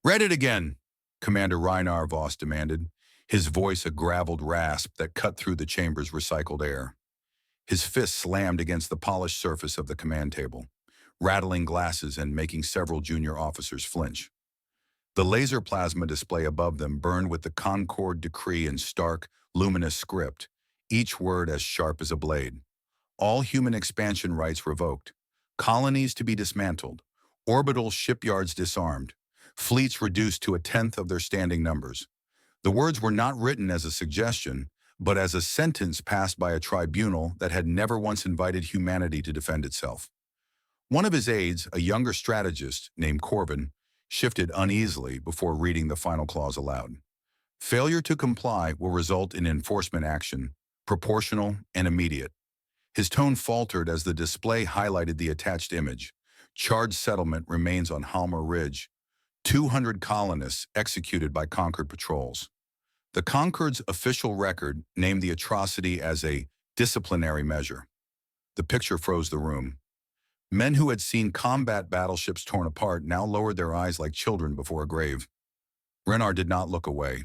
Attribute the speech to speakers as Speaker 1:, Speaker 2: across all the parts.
Speaker 1: Read it again, Commander Reinar Voss demanded, his voice a graveled rasp that cut through the chamber's recycled air. His fist slammed against the polished surface of the command table, rattling glasses and making several junior officers flinch. The laser plasma display above them burned with the Concord Decree in stark, luminous script, each word as sharp as a blade. All human expansion rights revoked, colonies to be dismantled, orbital shipyards disarmed, fleets reduced to a tenth of their standing numbers. The words were not written as a suggestion, but as a sentence passed by a tribunal that had never once invited humanity to defend itself. One of his aides, a younger strategist named Corbin, shifted uneasily before reading the final clause aloud. Failure to comply will result in enforcement action, proportional and immediate. His tone faltered as the display highlighted the attached image. Charred settlement remains on Halmer Ridge. 200 colonists executed by Concord patrols. The Concord's official record named the atrocity as a disciplinary measure. The picture froze the room. Men who had seen combat battleships torn apart now lowered their eyes like children before a grave. Renard did not look away.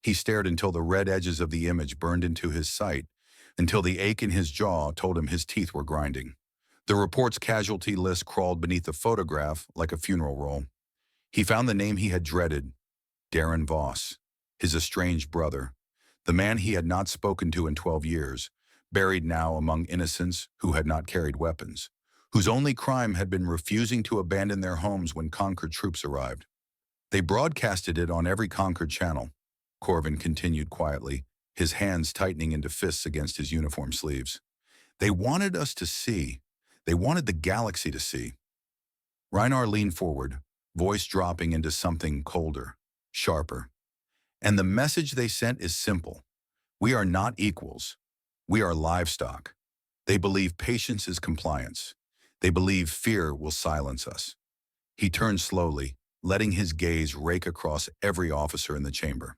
Speaker 1: He stared until the red edges of the image burned into his sight, until the ache in his jaw told him his teeth were grinding. The report's casualty list crawled beneath the photograph like a funeral roll. He found the name he had dreaded, Darren Voss, his estranged brother, the man he had not spoken to in 12 years, buried now among innocents who had not carried weapons, whose only crime had been refusing to abandon their homes when Concord troops arrived. They broadcasted it on every Concord channel, Corvin continued quietly, his hands tightening into fists against his uniform sleeves. They wanted us to see. They wanted the galaxy to see. Reinar leaned forward, voice dropping into something colder, sharper. And the message they sent is simple. We are not equals. We are livestock. They believe patience is compliance. They believe fear will silence us. He turned slowly, letting his gaze rake across every officer in the chamber.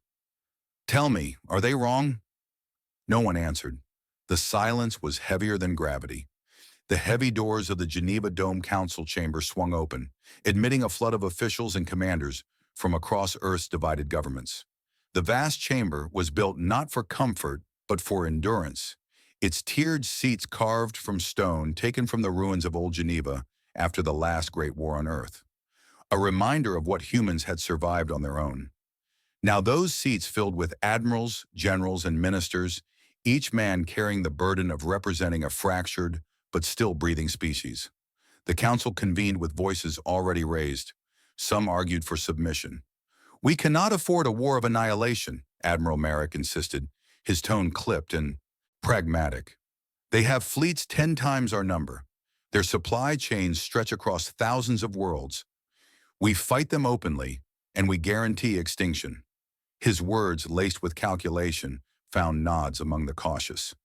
Speaker 1: Tell me, are they wrong? No one answered. The silence was heavier than gravity. The heavy doors of the Geneva Dome Council chamber swung open, admitting a flood of officials and commanders from across Earth's divided governments. The vast chamber was built not for comfort, but for endurance, its tiered seats carved from stone taken from the ruins of old Geneva after the last great war on Earth, a reminder of what humans had survived on their own. Now those seats filled with admirals, generals, and ministers, each man carrying the burden of representing a fractured but still breathing species. The council convened with voices already raised. Some argued for submission. We cannot afford a war of annihilation, Admiral Merrick insisted, his tone clipped and pragmatic. They have fleets 10 times our number. Their supply chains stretch across thousands of worlds. We fight them openly, and we guarantee extinction. His words, laced with calculation, found nods among the cautious.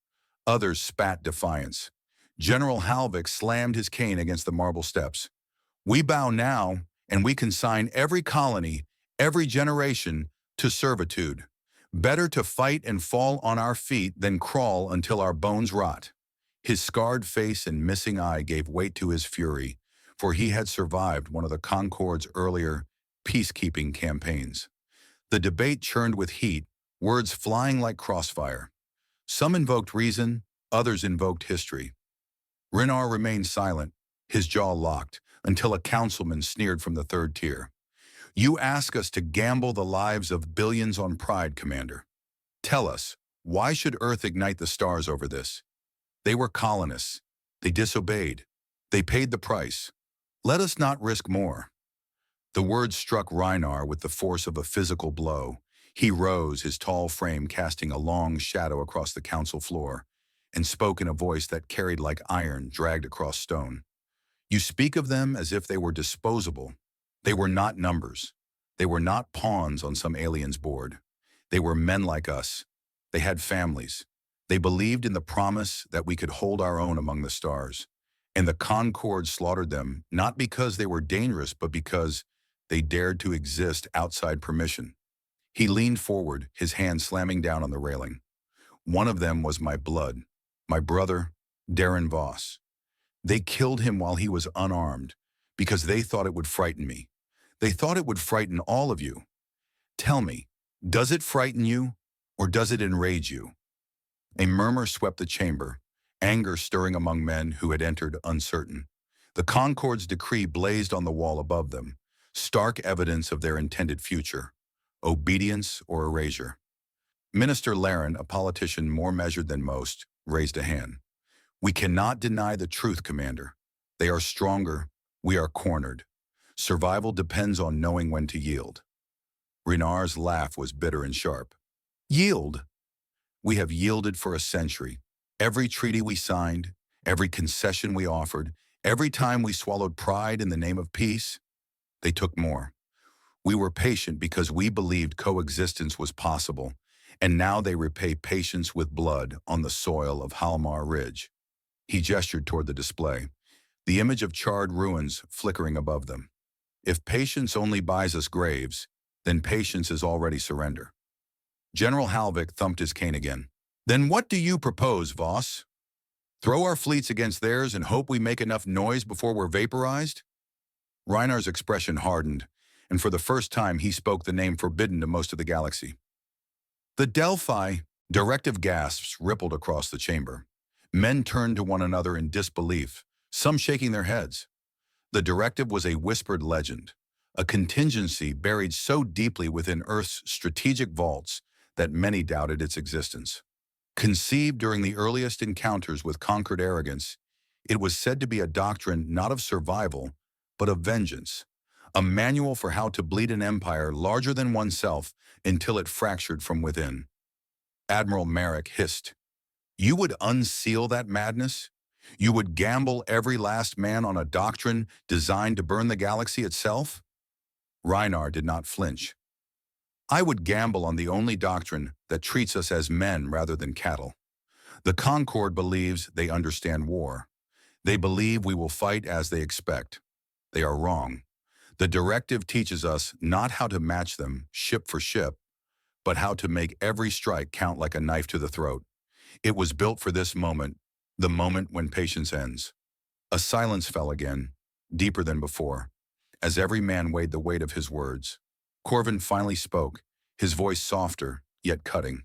Speaker 1: Others spat defiance. General Halvik slammed his cane against the marble steps. We bow now, and we consign every colony, every generation, to servitude. Better to fight and fall on our feet than crawl until our bones rot. His scarred face and missing eye gave weight to his fury, for he had survived one of the Concord's earlier peacekeeping campaigns. The debate churned with heat, words flying like crossfire. Some invoked reason, others invoked history. Renard remained silent, his jaw locked, until a councilman sneered from the third tier. You ask us to gamble the lives of billions on pride, Commander. Tell us, why should Earth ignite the stars over this? They were colonists. They disobeyed. They paid the price. Let us not risk more. The words struck Reinar with the force of a physical blow. He rose, his tall frame casting a long shadow across the council floor, and spoke in a voice that carried like iron dragged across stone. You speak of them as if they were disposable. They were not numbers. They were not pawns on some alien's board. They were men like us. They had families. They believed in the promise that we could hold our own among the stars. And the Concorde slaughtered them, not because they were dangerous, but because they dared to exist outside permission. He leaned forward, his hand slamming down on the railing. One of them was my blood, my brother, Darren Voss. They killed him while he was unarmed, because they thought it would frighten me. They thought it would frighten all of you. Tell me, does it frighten you, or does it enrage you? A murmur swept the chamber, anger stirring among men who had entered uncertain. The Concord's decree blazed on the wall above them, stark evidence of their intended future, obedience or erasure. Minister Laren, a politician more measured than most, raised a hand. We cannot deny the truth, Commander. They are stronger. We are cornered. Survival depends on knowing when to yield. Renard's laugh was bitter and sharp. Yield? We have yielded for a century. Every treaty we signed, every concession we offered, every time we swallowed pride in the name of peace, they took more. We were patient because we believed coexistence was possible, and now they repay patience with blood on the soil of Halmar Ridge. He gestured toward the display, the image of charred ruins flickering above them. If patience only buys us graves, then patience is already surrender. General Halvik thumped his cane again. Then what do you propose, Voss? Throw our fleets against theirs and hope we make enough noise before we're vaporized? Reinar's expression hardened, and for the first time he spoke the name forbidden to most of the galaxy. The Delphi, directive gasps rippled across the chamber. Men turned to one another in disbelief, some shaking their heads. The directive was a whispered legend, a contingency buried so deeply within Earth's strategic vaults that many doubted its existence. Conceived during the earliest encounters with conquered arrogance, it was said to be a doctrine not of survival, but of vengeance, a manual for how to bleed an empire larger than oneself until it fractured from within. Admiral Merrick hissed, "You would unseal that madness? You would gamble every last man on a doctrine designed to burn the galaxy itself?" Reinar did not flinch. "I would gamble on the only doctrine that treats us as men rather than cattle. The Concord believes they understand war. They believe we will fight as they expect. They are wrong. The directive teaches us not how to match them ship for ship, but how to make every strike count like a knife to the throat. It was built for this moment, the moment when patience ends." A silence fell again, deeper than before, as every man weighed the weight of his words. Corvin finally spoke, his voice softer, yet cutting.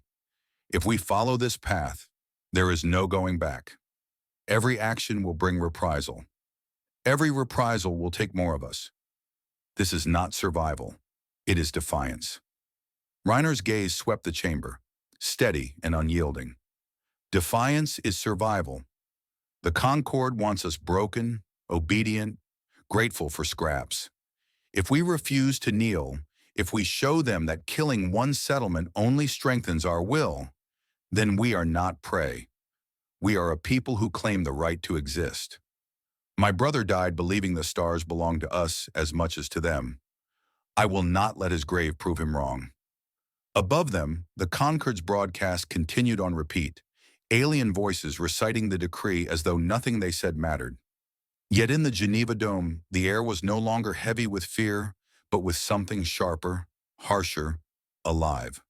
Speaker 1: "If we follow this path, there is no going back. Every action will bring reprisal. Every reprisal will take more of us. This is not survival. It is defiance." Reiner's gaze swept the chamber, steady and unyielding. Defiance is survival. The Concord wants us broken, obedient, grateful for scraps. If we refuse to kneel, if we show them that killing one settlement only strengthens our will, then we are not prey. We are a people who claim the right to exist. My brother died believing the stars belong to us as much as to them. I will not let his grave prove him wrong. Above them, the Concord's broadcast continued on repeat, alien voices reciting the decree as though nothing they said mattered. Yet in the Geneva Dome, the air was no longer heavy with fear, but with something sharper, harsher, alive.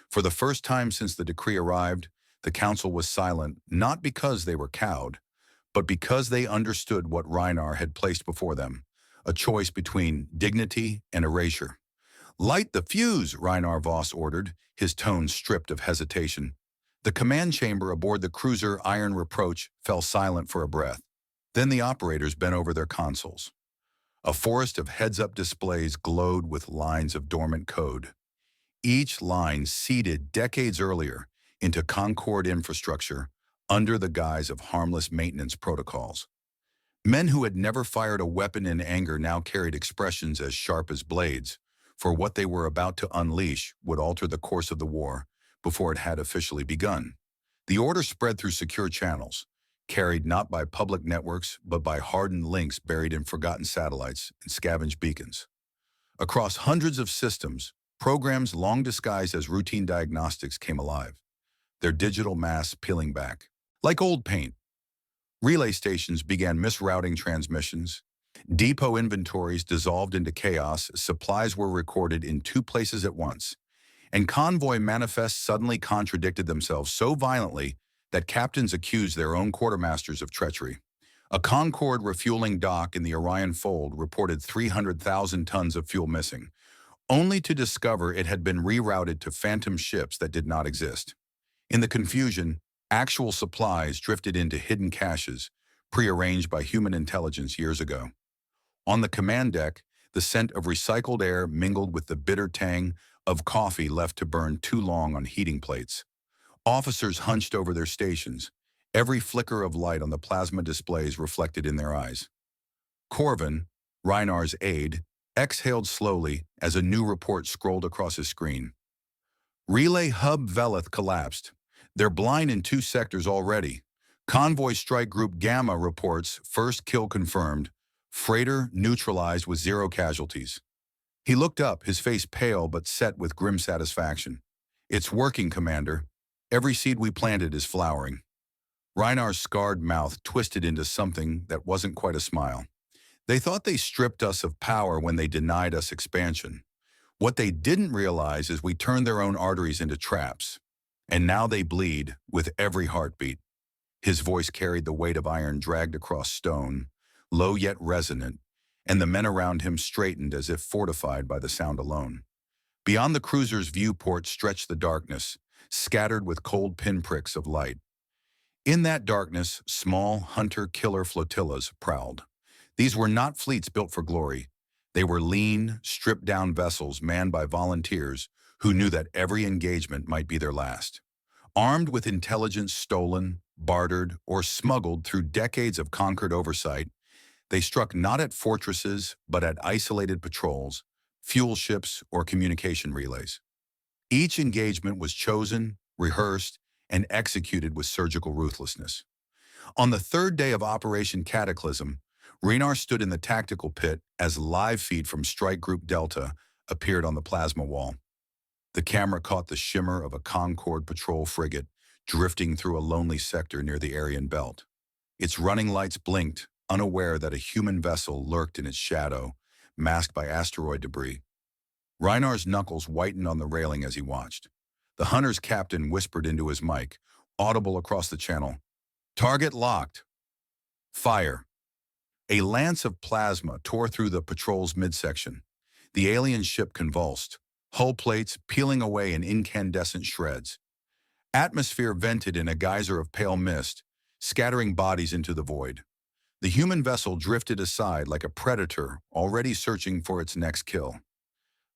Speaker 1: For the first time since the decree arrived, the council was silent, not because they were cowed, but because they understood what Reinar had placed before them, a choice between dignity and erasure. "Light the fuse," Reinar Voss ordered, his tone stripped of hesitation. The command chamber aboard the cruiser Iron Reproach fell silent for a breath. Then the operators bent over their consoles. A forest of heads-up displays glowed with lines of dormant code. Each line seeded decades earlier into Concord infrastructure under the guise of harmless maintenance protocols. Men who had never fired a weapon in anger now carried expressions as sharp as blades, for what they were about to unleash would alter the course of the war before it had officially begun. The order spread through secure channels, carried not by public networks but by hardened links buried in forgotten satellites and scavenged beacons. Across hundreds of systems, programs long disguised as routine diagnostics came alive, their digital masks peeling back. Like old paint, relay stations began misrouting transmissions. Depot inventories dissolved into chaos as supplies were recorded in two places at once, and convoy manifests suddenly contradicted themselves so violently that captains accused their own quartermasters of treachery. A Concorde refueling dock in the Orion Fold reported 300,000 tons of fuel missing, only to discover it had been rerouted to phantom ships that did not exist. In the confusion, actual supplies drifted into hidden caches, prearranged by human intelligence years ago. On the command deck, the scent of recycled air mingled with the bitter tang of coffee left to burn too long on heating plates. Officers hunched over their stations, every flicker of light on the plasma displays reflected in their eyes. Corvin, Reinar's aide, exhaled slowly as a new report scrolled across his screen. Relay Hub Velith collapsed. They're blind in 2 sectors already. Convoy Strike Group Gamma reports first kill confirmed. Freighter neutralized with 0 casualties. He looked up, his face pale but set with grim satisfaction. It's working, Commander. Every seed we planted is flowering. Reinar's scarred mouth twisted into something that wasn't quite a smile. They thought they stripped us of power when they denied us expansion. What they didn't realize is we turned their own arteries into traps. And now they bleed with every heartbeat. His voice carried the weight of iron dragged across stone, low yet resonant, and the men around him straightened as if fortified by the sound alone. Beyond the cruiser's viewport stretched the darkness, scattered with cold pinpricks of light. In that darkness, small hunter-killer flotillas prowled. These were not fleets built for glory. They were lean, stripped-down vessels manned by volunteers who knew that every engagement might be their last. Armed with intelligence stolen, bartered, or smuggled through decades of conquered oversight, they struck not at fortresses but at isolated patrols, fuel ships, or communication relays. Each engagement was chosen, rehearsed, and executed with surgical ruthlessness. On the 3rd day of Operation Cataclysm, Renar stood in the tactical pit as live feed from Strike Group Delta appeared on the plasma wall. The camera caught the shimmer of a Concorde patrol frigate drifting through a lonely sector near the Aryan Belt. Its running lights blinked, unaware that a human vessel lurked in its shadow, masked by asteroid debris. Reinar's knuckles whitened on the railing as he watched. The hunter's captain whispered into his mic, audible across the channel. "Target locked. Fire." A lance of plasma tore through the patrol's midsection. The alien ship convulsed, hull plates peeling away in incandescent shreds. Atmosphere vented in a geyser of pale mist, scattering bodies into the void. The human vessel drifted aside like a predator already searching for its next kill.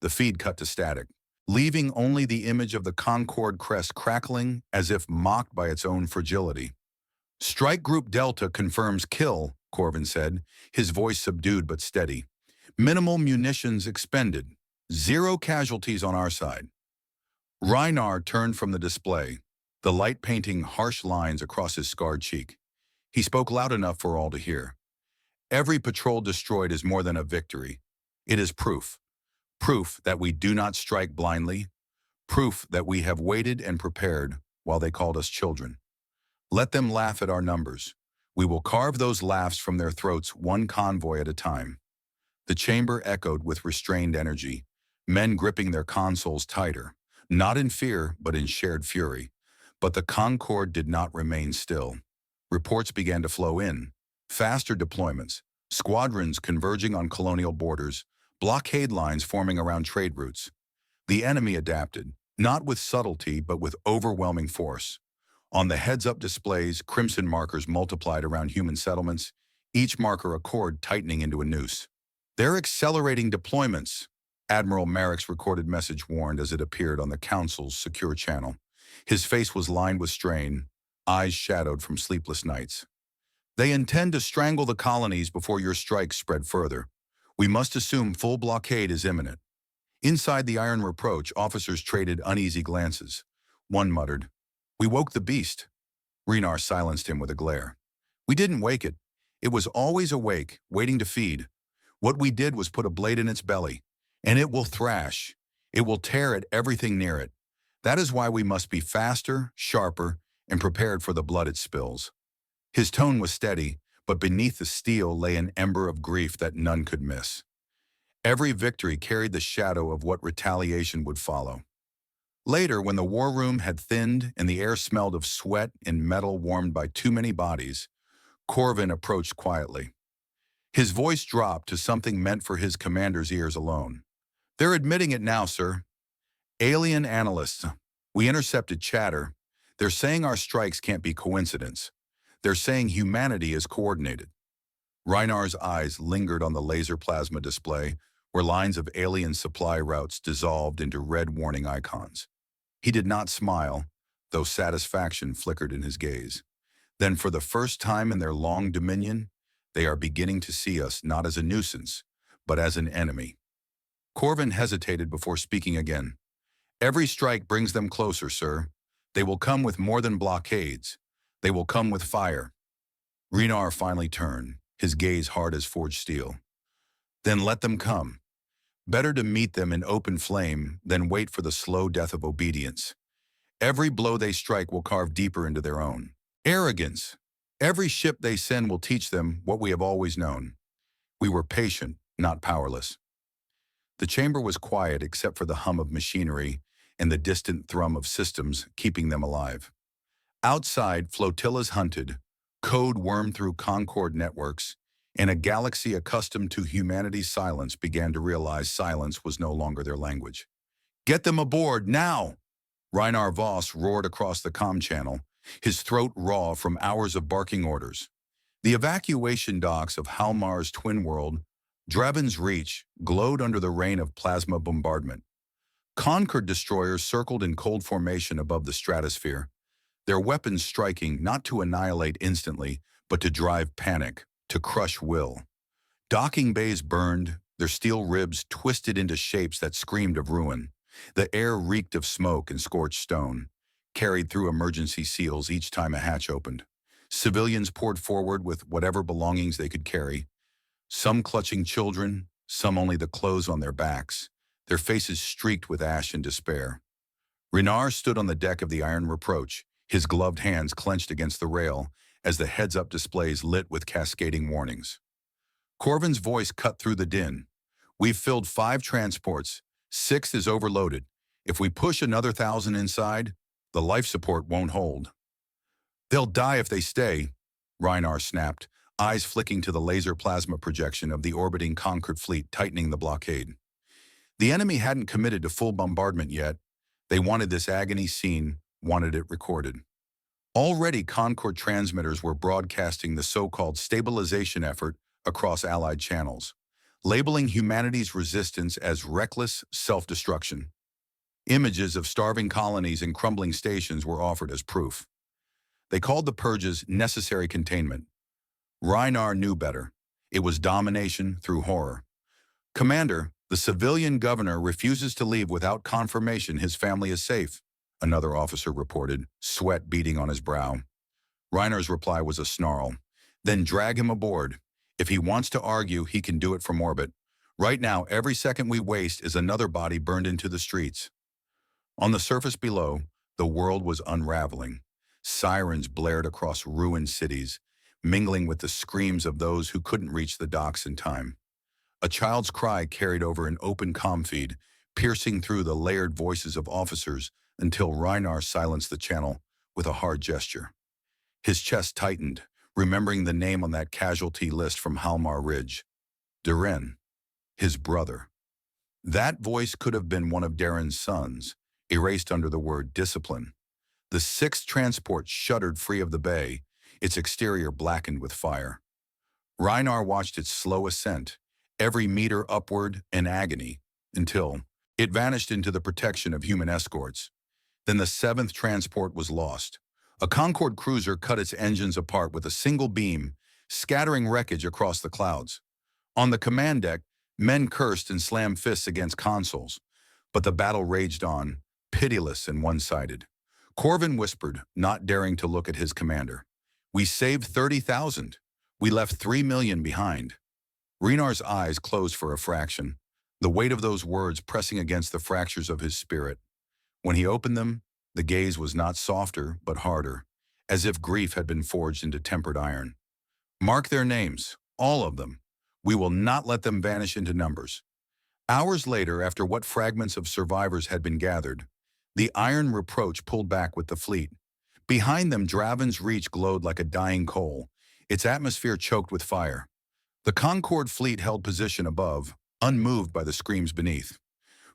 Speaker 1: The feed cut to static, leaving only the image of the Concorde crest crackling as if mocked by its own fragility. "Strike Group Delta confirms kill," Corvin said, his voice subdued but steady. "Minimal munitions expended. 0 casualties on our side." Reinar turned from the display, the light painting harsh lines across his scarred cheek. He spoke loud enough for all to hear. "Every patrol destroyed is more than a victory. It is proof. Proof that we do not strike blindly. Proof that we have waited and prepared while they called us children. Let them laugh at our numbers. We will carve those laughs from their throats one convoy at a time." The chamber echoed with restrained energy, men gripping their consoles tighter, not in fear but in shared fury. But the Concorde did not remain still. Reports began to flow in. Faster deployments, squadrons converging on colonial borders, blockade lines forming around trade routes. The enemy adapted, not with subtlety but with overwhelming force. On the heads-up displays, crimson markers multiplied around human settlements, each marker a cord tightening into a noose. "They're accelerating deployments," Admiral Merrick's recorded message warned as it appeared on the Council's secure channel. His face was lined with strain, eyes shadowed from sleepless nights. "They intend to strangle the colonies before your strikes spread further. We must assume full blockade is imminent." Inside the Iron Reproach, officers traded uneasy glances. One muttered, "We woke the beast." Renar silenced him with a glare. "We didn't wake it. It was always awake, waiting to feed. What we did was put a blade in its belly, and it will thrash. It will tear at everything near it. That is why we must be faster, sharper, and prepared for the blood it spills." His tone was steady, but beneath the steel lay an ember of grief that none could miss. Every victory carried the shadow of what retaliation would follow. Later, when the war room had thinned and the air smelled of sweat and metal warmed by too many bodies, Corvin approached quietly. His voice dropped to something meant for his commander's ears alone. They're admitting it now, sir. Alien analysts. We intercepted chatter. They're saying our strikes can't be coincidence. They're saying humanity is coordinated. Reinar's eyes lingered on the laser plasma display, where lines of alien supply routes dissolved into red warning icons. He did not smile, though satisfaction flickered in his gaze. Then for the first time in their long dominion, they are beginning to see us not as a nuisance, but as an enemy. Corvin hesitated before speaking again. Every strike brings them closer, sir. They will come with more than blockades. They will come with fire. Reinar finally turned, his gaze hard as forged steel. Then let them come. Better to meet them in open flame than wait for the slow death of obedience. Every blow they strike will carve deeper into their own. Arrogance. Every ship they send will teach them what we have always known. We were patient, not powerless. The chamber was quiet except for the hum of machinery and the distant thrum of systems keeping them alive. Outside, flotillas hunted, code wormed through Concord networks, and a galaxy accustomed to humanity's silence began to realize silence was no longer their language. Get them aboard, now! Reinar Voss roared across the comm channel, his throat raw from hours of barking orders. The evacuation docks of Halmar's twin world, Draven's Reach, glowed under the rain of plasma bombardment. Concord destroyers circled in cold formation above the stratosphere, their weapons striking not to annihilate instantly, but to drive panic, to crush will. Docking bays burned, their steel ribs twisted into shapes that screamed of ruin. The air reeked of smoke and scorched stone, carried through emergency seals each time a hatch opened. Civilians poured forward with whatever belongings they could carry, some clutching children, some only the clothes on their backs, their faces streaked with ash and despair. Reinar stood on the deck of the Iron Reproach, his gloved hands clenched against the rail as the heads-up displays lit with cascading warnings. Corvin's voice cut through the din. We've filled 5 transports. 6 is overloaded. If we push another 1,000 inside, the life support won't hold. They'll die if they stay, Reinar snapped, eyes flicking to the laser plasma projection of the orbiting Concord fleet tightening the blockade. The enemy hadn't committed to full bombardment yet. They wanted this agony seen, wanted it recorded. Already Concord transmitters were broadcasting the so-called stabilization effort across Allied channels, labeling humanity's resistance as reckless self-destruction. Images of starving colonies and crumbling stations were offered as proof. They called the purges necessary containment. Reinar knew better. It was domination through horror. Commander, the civilian governor refuses to leave without confirmation his family is safe, another officer reported, sweat beading on his brow. Reinar's reply was a snarl. Then drag him aboard. If he wants to argue, he can do it from orbit. Right now, every second we waste is another body burned into the streets. On the surface below, the world was unraveling. Sirens blared across ruined cities, mingling with the screams of those who couldn't reach the docks in time. A child's cry carried over an open comm feed, piercing through the layered voices of officers until Reinar silenced the channel with a hard gesture. His chest tightened, remembering the name on that casualty list from Halmar Ridge. Durin, his brother. That voice could have been one of Darren's sons, erased under the word discipline. The 6th transport shuddered free of the bay, its exterior blackened with fire. Reinar watched its slow ascent, every meter upward in agony, until it vanished into the protection of human escorts. Then the 7th transport was lost. A Concord cruiser cut its engines apart with a single beam, scattering wreckage across the clouds. On the command deck, men cursed and slammed fists against consoles, but the battle raged on, pitiless and one-sided. Corvin whispered, not daring to look at his commander. We saved 30,000. We left 3 million behind. Reinar's eyes closed for a fraction, the weight of those words pressing against the fractures of his spirit. When he opened them, the gaze was not softer, but harder, as if grief had been forged into tempered iron. Mark their names, all of them. We will not let them vanish into numbers. Hours later, after what fragments of survivors had been gathered, the Iron Reproach pulled back with the fleet. Behind them, Draven's Reach glowed like a dying coal, its atmosphere choked with fire. The Concorde fleet held position above, unmoved by the screams beneath.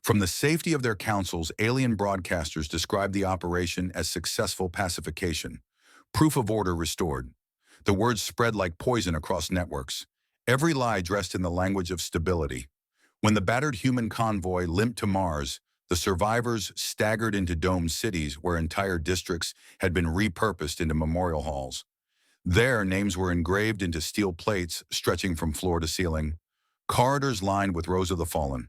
Speaker 1: From the safety of their councils, alien broadcasters described the operation as successful pacification, proof of order restored. The words spread like poison across networks, every lie dressed in the language of stability. When the battered human convoy limped to Mars, the survivors staggered into domed cities where entire districts had been repurposed into memorial halls. Their names were engraved into steel plates stretching from floor to ceiling, corridors lined with rows of the fallen.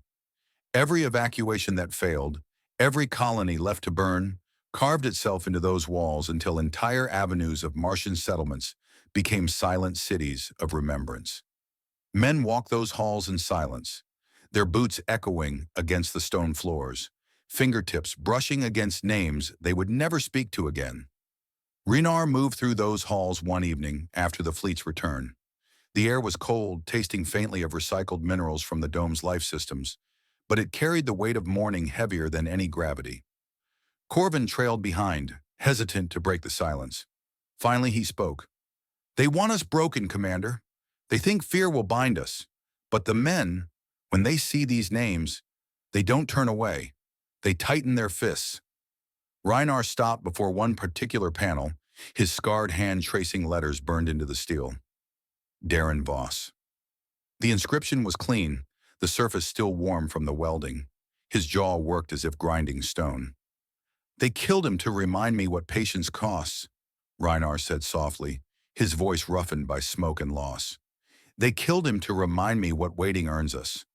Speaker 1: Every evacuation that failed, every colony left to burn, carved itself into those walls until entire avenues of Martian settlements became silent cities of remembrance. Men walked those halls in silence, their boots echoing against the stone floors, fingertips brushing against names they would never speak to again. Renar moved through those halls one evening after the fleet's return. The air was cold, tasting faintly of recycled minerals from the dome's life systems, but it carried the weight of mourning heavier than any gravity. Corvin trailed behind, hesitant to break the silence. Finally he spoke. "They want us broken, Commander. They think fear will bind us. But the men, when they see these names, they don't turn away. They tighten their fists." Reinar stopped before one particular panel, his scarred hand tracing letters burned into the steel. Darren Voss. The inscription was clean, the surface still warm from the welding. His jaw worked as if grinding stone. "They killed him to remind me what patience costs," Reinar said softly, his voice roughened by smoke and loss. "They killed him to remind me what waiting earns us.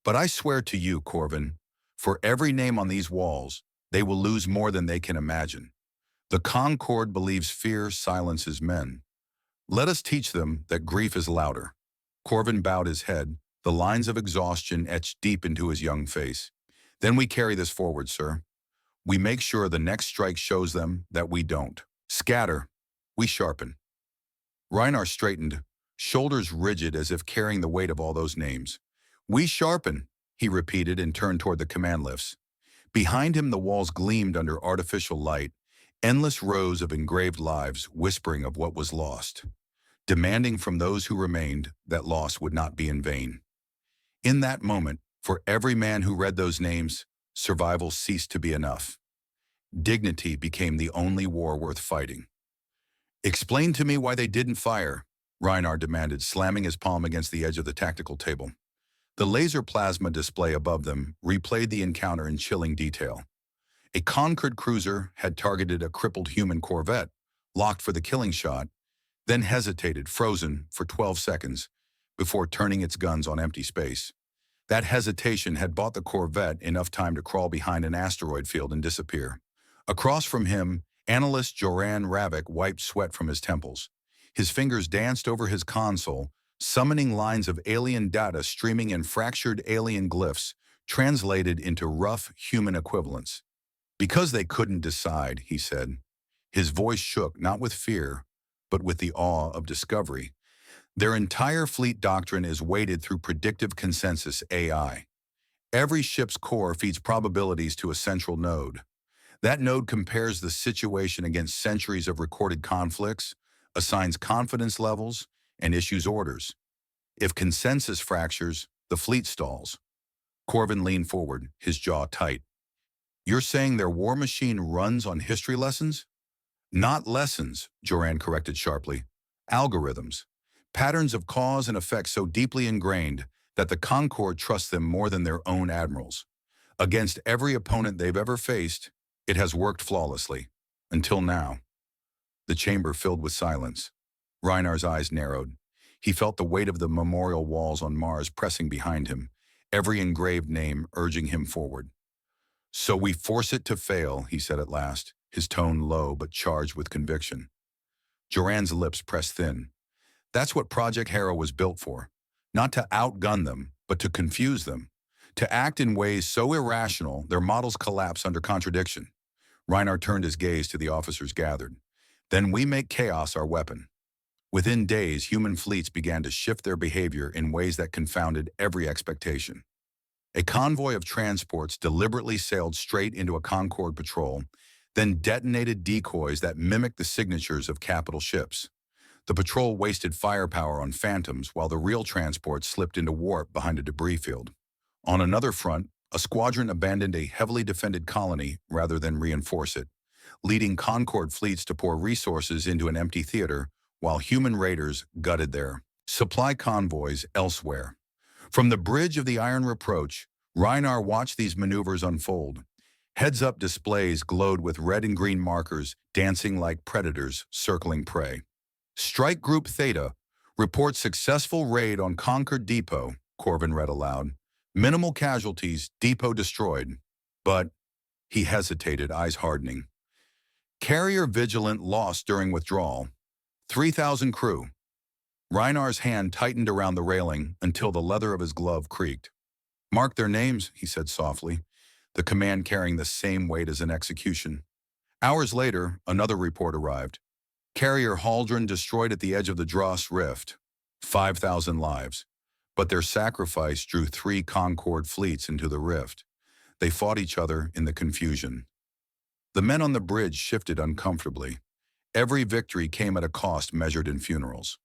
Speaker 1: But I swear to you, Corvin, for every name on these walls, they will lose more than they can imagine. The Concorde believes fear silences men. Let us teach them that grief is louder." Corvin bowed his head, the lines of exhaustion etched deep into his young face. "Then we carry this forward, sir. We make sure the next strike shows them that we don't scatter, we sharpen." Reinar straightened, shoulders rigid as if carrying the weight of all those names. "We sharpen," he repeated and turned toward the command lifts. Behind him the walls gleamed under artificial light, endless rows of engraved lives whispering of what was lost, demanding from those who remained that loss would not be in vain. In that moment, for every man who read those names, survival ceased to be enough. Dignity became the only war worth fighting. "Explain to me why they didn't fire," Reinar demanded, slamming his palm against the edge of the tactical table. The laser plasma display above them replayed the encounter in chilling detail. A Concorde cruiser had targeted a crippled human corvette, locked for the killing shot, then hesitated, frozen, for 12 seconds, before turning its guns on empty space. That hesitation had bought the corvette enough time to crawl behind an asteroid field and disappear. Across from him, analyst Joran Ravik wiped sweat from his temples. His fingers danced over his console, summoning lines of alien data streaming in fractured alien glyphs, translated into rough human equivalents. "Because they couldn't decide," he said. His voice shook, not with fear, but with the awe of discovery. "Their entire fleet doctrine is weighted through predictive consensus AI. Every ship's core feeds probabilities to a central node. That node compares the situation against centuries of recorded conflicts, assigns confidence levels, and issues orders. If consensus fractures, the fleet stalls." Corvin leaned forward, his jaw tight. "You're saying their war machine runs on history lessons?" "Not lessons," Joran corrected sharply. "Algorithms. Patterns of cause and effect so deeply ingrained that the Concorde trusts them more than their own admirals. Against every opponent they've ever faced, it has worked flawlessly. Until now." The chamber filled with silence. Reinar's eyes narrowed. He felt the weight of the memorial walls on Mars pressing behind him, every engraved name urging him forward. "So we force it to fail," he said at last, his tone low but charged with conviction. Joran's lips pressed thin. "That's what Project Hera was built for. Not to outgun them, but to confuse them. To act in ways so irrational their models collapse under contradiction." Reinar turned his gaze to the officers gathered. "Then we make chaos our weapon." Within days, human fleets began to shift their behavior in ways that confounded every expectation. A convoy of transports deliberately sailed straight into a Concorde patrol, then detonated decoys that mimicked the signatures of capital ships. The patrol wasted firepower on phantoms while the real transport slipped into warp behind a debris field. On another front, a squadron abandoned a heavily defended colony rather than reinforce it, leading Concorde fleets to pour resources into an empty theater while human raiders gutted their supply convoys elsewhere. From the bridge of the Iron Reproach, Reinar watched these maneuvers unfold. Heads-up displays glowed with red and green markers dancing like predators circling prey. Strike Group Theta reports successful raid on Concord Depot, Corvin read aloud. Minimal casualties, depot destroyed. But he hesitated, eyes hardening. Carrier Vigilant lost during withdrawal. 3,000 crew. Reinar's hand tightened around the railing until the leather of his glove creaked. Mark their names, he said softly, the command carrying the same weight as an execution. Hours later, another report arrived. Carrier Haldren destroyed at the edge of the Dross Rift. 5,000 lives. But their sacrifice drew 3 Concorde fleets into the rift. They fought each other in the confusion. The men on the bridge shifted uncomfortably. Every victory came at a cost measured in funerals.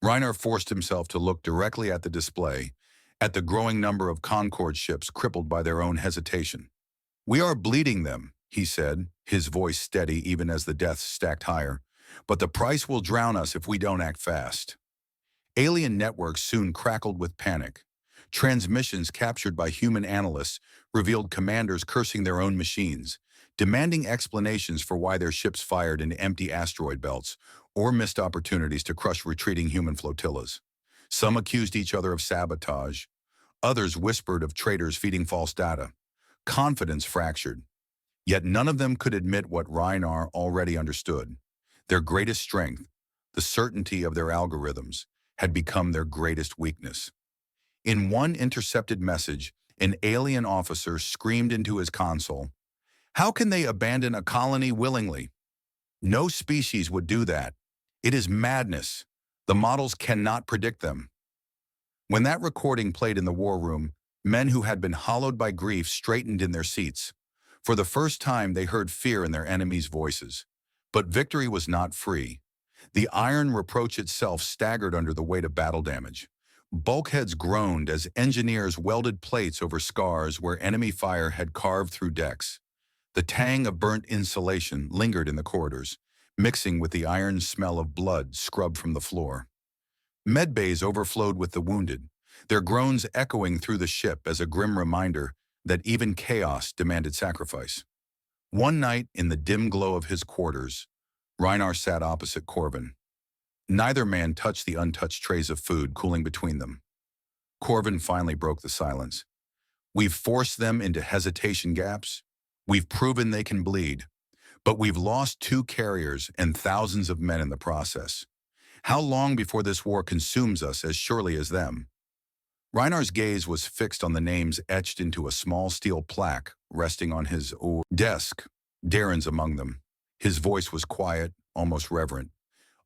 Speaker 1: Reinar forced himself to look directly at the display, at the growing number of Concorde ships crippled by their own hesitation. We are bleeding them, he said, his voice steady even as the deaths stacked higher. But the price will drown us if we don't act fast. Alien networks soon crackled with panic. Transmissions captured by human analysts revealed commanders cursing their own machines, demanding explanations for why their ships fired into empty asteroid belts or missed opportunities to crush retreating human flotillas. Some accused each other of sabotage. Others whispered of traitors feeding false data. Confidence fractured. Yet none of them could admit what Reinar already understood. Their greatest strength, the certainty of their algorithms, had become their greatest weakness. In one intercepted message, an alien officer screamed into his console, "How can they abandon a colony willingly? No species would do that. It is madness. The models cannot predict them." When that recording played in the war room, men who had been hollowed by grief straightened in their seats. For the first time, they heard fear in their enemies' voices. But victory was not free. The Iron Reproach itself staggered under the weight of battle damage. Bulkheads groaned as engineers welded plates over scars where enemy fire had carved through decks. The tang of burnt insulation lingered in the corridors, mixing with the iron smell of blood scrubbed from the floor. Medbays overflowed with the wounded, their groans echoing through the ship as a grim reminder that even chaos demanded sacrifice. One night, in the dim glow of his quarters, Reinar sat opposite Corvin. Neither man touched the untouched trays of food cooling between them. Corvin finally broke the silence. "We've forced them into hesitation gaps. We've proven they can bleed. But we've lost 2 carriers and thousands of men in the process. How long before this war consumes us as surely as them?" Reinar's gaze was fixed on the names etched into a small steel plaque resting on his desk, Darren's among them. His voice was quiet, almost reverent.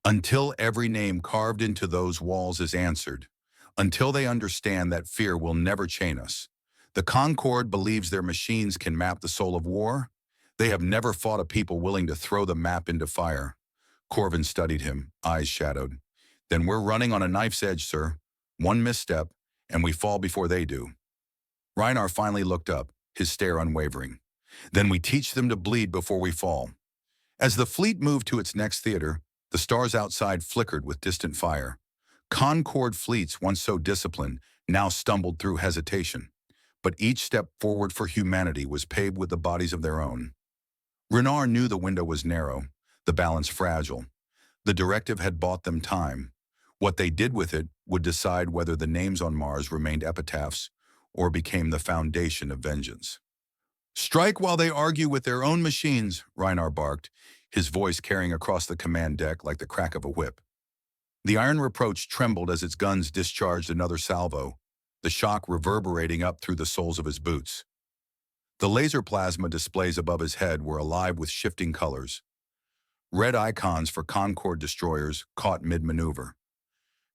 Speaker 1: "Until every name carved into those walls is answered, until they understand that fear will never chain us. The Concorde believes their machines can map the soul of war. They have never fought a people willing to throw the map into fire." Corvin studied him, eyes shadowed. "Then we're running on a knife's edge, sir. One misstep, and we fall before they do." Reinar finally looked up, his stare unwavering. "Then we teach them to bleed before we fall." As the fleet moved to its next theater, the stars outside flickered with distant fire. Concorde fleets, once so disciplined, now stumbled through hesitation. But each step forward for humanity was paved with the bodies of their own. Reinar knew the window was narrow, the balance fragile. The directive had bought them time. What they did with it would decide whether the names on Mars remained epitaphs or became the foundation of vengeance. "Strike while they argue with their own machines," Reinar barked, his voice carrying across the command deck like the crack of a whip. The Iron Reproach trembled as its guns discharged another salvo, the shock reverberating up through the soles of his boots. The laser plasma displays above his head were alive with shifting colors. Red icons for Concorde destroyers caught mid-maneuver.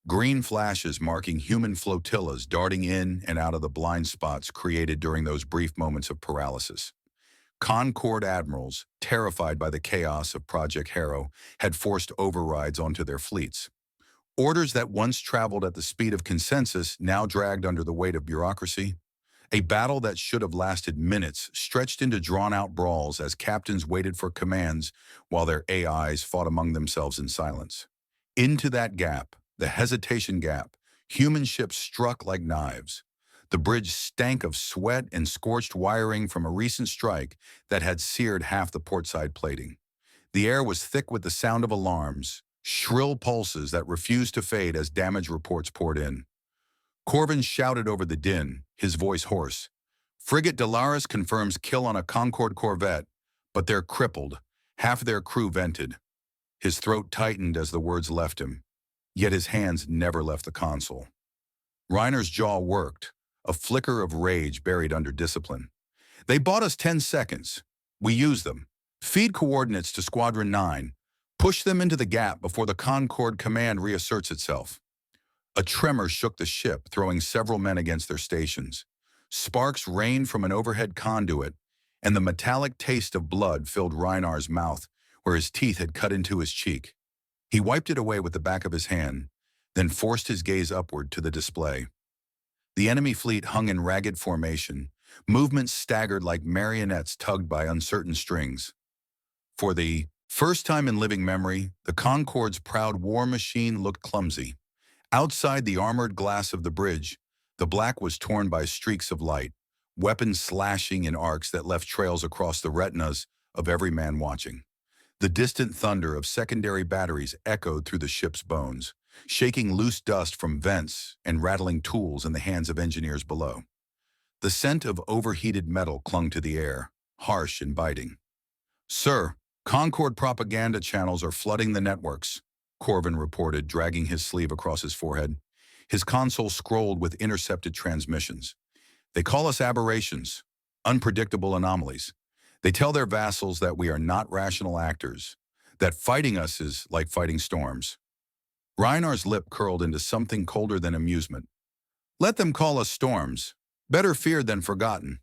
Speaker 1: Green flashes marking human flotillas darting in and out of the blind spots created during those brief moments of paralysis. Concord admirals, terrified by the chaos of Project Harrow, had forced overrides onto their fleets. Orders that once traveled at the speed of consensus now dragged under the weight of bureaucracy. A battle that should have lasted minutes stretched into drawn-out brawls as captains waited for commands while their AIs fought among themselves in silence. Into that gap, the hesitation gap, human ships struck like knives. The bridge stank of sweat and scorched wiring from a recent strike that had seared half the portside plating. The air was thick with the sound of alarms, shrill pulses that refused to fade as damage reports poured in. Corvin shouted over the din, his voice hoarse. Frigate Delaris confirms kill on a Concord corvette, but they're crippled. Half their crew vented. His throat tightened as the words left him, yet his hands never left the console. Reiner's jaw worked, a flicker of rage buried under discipline. They bought us 10 seconds. We used them. Feed coordinates to Squadron 9. Push them into the gap before the Concord command reasserts itself. A tremor shook the ship, throwing several men against their stations. Sparks rained from an overhead conduit, and the metallic taste of blood filled Reinar's mouth, where his teeth had cut into his cheek. He wiped it away with the back of his hand, then forced his gaze upward to the display. The enemy fleet hung in ragged formation, movements staggered like marionettes tugged by uncertain strings. For the first time in living memory, the Concord's proud war machine looked clumsy. Outside the armored glass of the bridge, the black was torn by streaks of light, weapons slashing in arcs that left trails across the retinas of every man watching. The distant thunder of secondary batteries echoed through the ship's bones, shaking loose dust from vents and rattling tools in the hands of engineers below. The scent of overheated metal clung to the air, harsh and biting. Sir, Concord propaganda channels are flooding the networks, Corvin reported, dragging his sleeve across his forehead. His console scrolled with intercepted transmissions. They call us aberrations, unpredictable anomalies. They tell their vassals that we are not rational actors, that fighting us is like fighting storms. Reinar's lip curled into something colder than amusement. Let them call us storms, better feared than forgotten.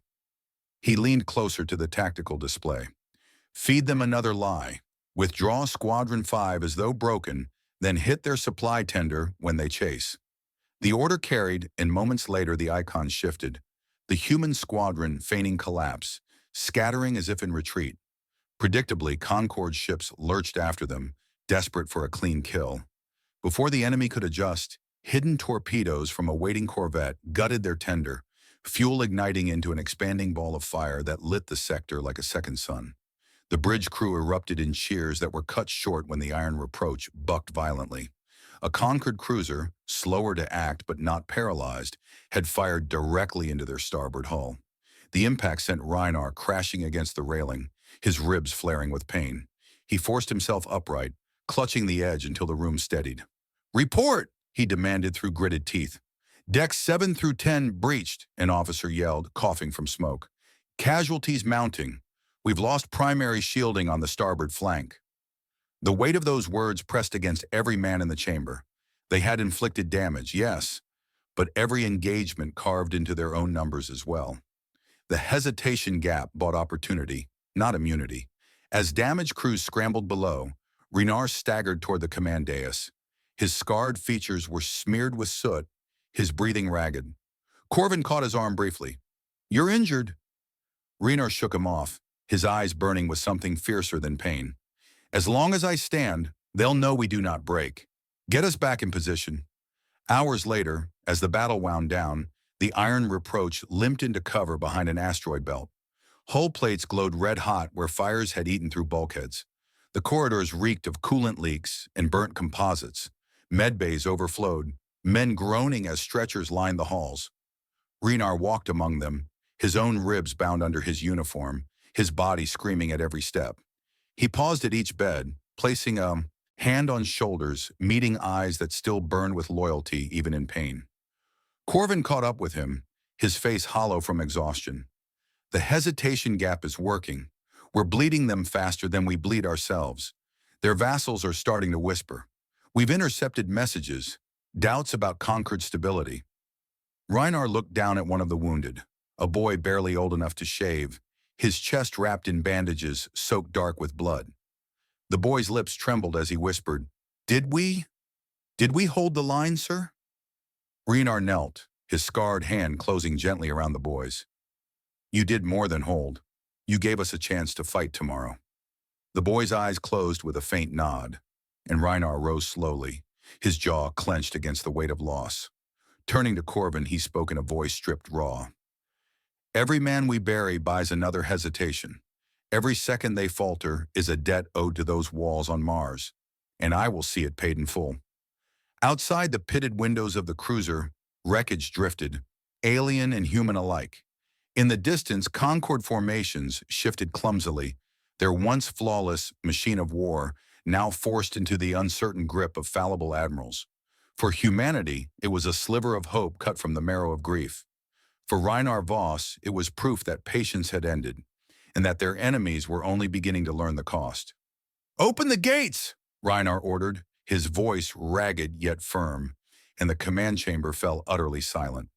Speaker 1: He leaned closer to the tactical display. Feed them another lie. Withdraw Squadron 5 as though broken, then hit their supply tender when they chase. The order carried, and moments later the icon shifted. The human squadron feigning collapse, scattering as if in retreat. Predictably, Concord's ships lurched after them, desperate for a clean kill. Before the enemy could adjust, hidden torpedoes from a waiting corvette gutted their tender, fuel igniting into an expanding ball of fire that lit the sector like a second sun. The bridge crew erupted in cheers that were cut short when the iron reproach bucked violently. A Concord cruiser, slower to act but not paralyzed, had fired directly into their starboard hull. The impact sent Reinar crashing against the railing, his ribs flaring with pain. He forced himself upright, clutching the edge until the room steadied. "Report!" he demanded through gritted teeth. "Decks 7 through 10 breached," an officer yelled, coughing from smoke. "Casualties mounting. We've lost primary shielding on the starboard flank." The weight of those words pressed against every man in the chamber. They had inflicted damage, yes, but every engagement carved into their own numbers as well. The hesitation gap bought opportunity, not immunity. As damaged crews scrambled below, Reinar staggered toward the command dais. His scarred features were smeared with soot, his breathing ragged. Corvin caught his arm briefly. "You're injured." Reinar shook him off, his eyes burning with something fiercer than pain. "As long as I stand, they'll know we do not break. Get us back in position." Hours later, as the battle wound down, the iron reproach limped into cover behind an asteroid belt. Hull plates glowed red-hot where fires had eaten through bulkheads. The corridors reeked of coolant leaks and burnt composites. Medbays overflowed, men groaning as stretchers lined the halls. Reinar walked among them, his own ribs bound under his uniform, his body screaming at every step. He paused at each bed, placing a hand on shoulders, meeting eyes that still burned with loyalty even in pain. Corvin caught up with him, his face hollow from exhaustion. "The hesitation gap is working. We're bleeding them faster than we bleed ourselves. Their vassals are starting to whisper. We've intercepted messages, doubts about Concord's stability." Reinar looked down at one of the wounded, a boy barely old enough to shave, his chest wrapped in bandages soaked dark with blood. The boy's lips trembled as he whispered, "Did we? Did we hold the line, sir?" Renar knelt, his scarred hand closing gently around the boy's. "You did more than hold. You gave us a chance to fight tomorrow." The boy's eyes closed with a faint nod, and Reinar rose slowly, his jaw clenched against the weight of loss. Turning to Corvin, he spoke in a voice stripped raw. "Every man we bury buys another hesitation. Every second they falter is a debt owed to those walls on Mars, and I will see it paid in full." Outside the pitted windows of the cruiser, wreckage drifted, alien and human alike. In the distance, Concord formations shifted clumsily, their once flawless machine of war now forced into the uncertain grip of fallible admirals. For humanity, it was a sliver of hope cut from the marrow of grief. For Reinar Voss, it was proof that patience had ended, and that their enemies were only beginning to learn the cost. "Open the gates!" Reinar ordered, his voice ragged yet firm, and the command chamber fell utterly silent.